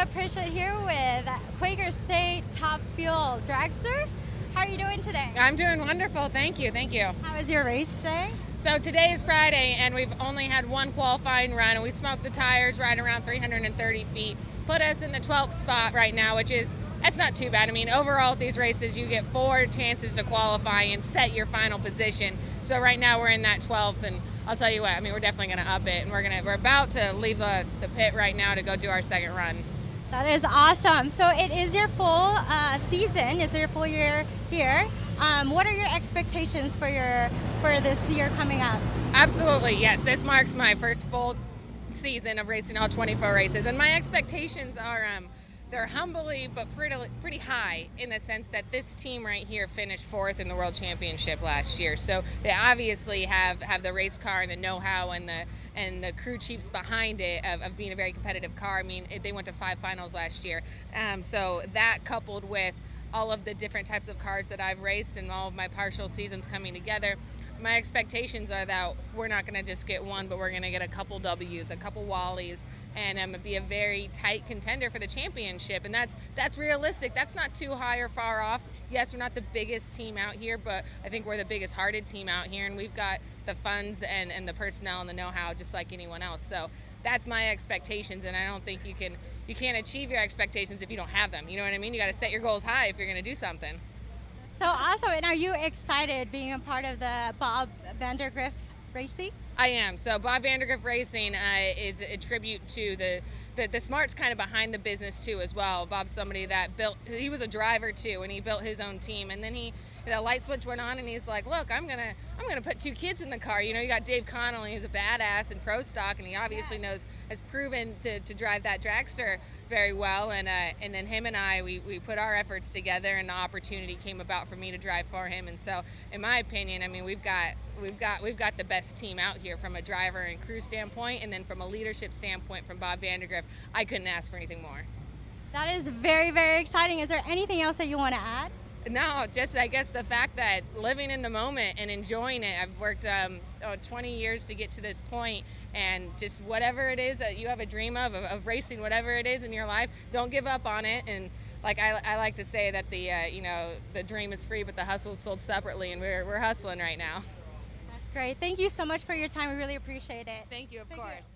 Leah Pritchett here with Quaker State Top Fuel Dragster. How are you doing today? I'm doing wonderful. Thank you. How was your race today? So today is Friday, and we've only had one qualifying run, and we smoked the tires right around 330 feet. Put us in the 12th spot right now, that's not too bad. I mean, overall at these races, you get 4 chances to qualify and set your final position. So right now we're in that 12th, and I'll tell you what, I mean, we're definitely going to up it, and we're about to leave the pit right now to go do our second run. That is awesome. So it is your full season. It's your full year here. What are your expectations for this year coming up? Absolutely, yes. This marks my first full season of racing all 24 races, and my expectations are they're humbly but pretty high, in the sense that this team right here finished 4th in the World Championship last year. So they obviously have the race car and the know-how and the crew chiefs behind it of being a very competitive car. I mean, they went to 5 finals last year. So that, coupled with all of the different types of cars that I've raced and all of my partial seasons coming together, my expectations are that we're not going to just get one, but we're going to get a couple W's, a couple Wallies, and be a very tight contender for the championship. And that's realistic. That's not too high or far off. Yes, we're not the biggest team out here, but I think we're the biggest hearted team out here, and we've got the funds and the personnel and the know-how just like anyone else. So that's my expectations, and I don't think you can't achieve your expectations if you don't have them. You know what I mean? You got to set your goals high if you're going to do something. So awesome. And are you excited being a part of the Bob Vandergriff Racing? I am. So Bob Vandergriff Racing is a tribute to the smarts kind of behind the business too as well. Bob's somebody that he was a driver too, and he built his own team, and then the light switch went on, and he's like, look, I'm gonna put 2 kids in the car. You know, you got Dave Connolly, who's a badass in pro stock, and he obviously has proven to drive that dragster very well, and then him and I, we put our efforts together, and the opportunity came about for me to drive for him. And so in my opinion, I mean, we've got the best team out here from a driver and crew standpoint, and then from a leadership standpoint from Bob Vandergriff. I couldn't ask for anything more. That is very, very exciting. Is there anything else that you want to add? No, just I guess the fact that living in the moment and enjoying it. I've worked 20 years to get to this point, and just whatever it is that you have a dream of racing, whatever it is in your life, don't give up on it. And like I like to say that the dream is free, but the hustle is sold separately, and we're hustling right now. That's great. Thank you so much for your time. We really appreciate it. Thank you, of course.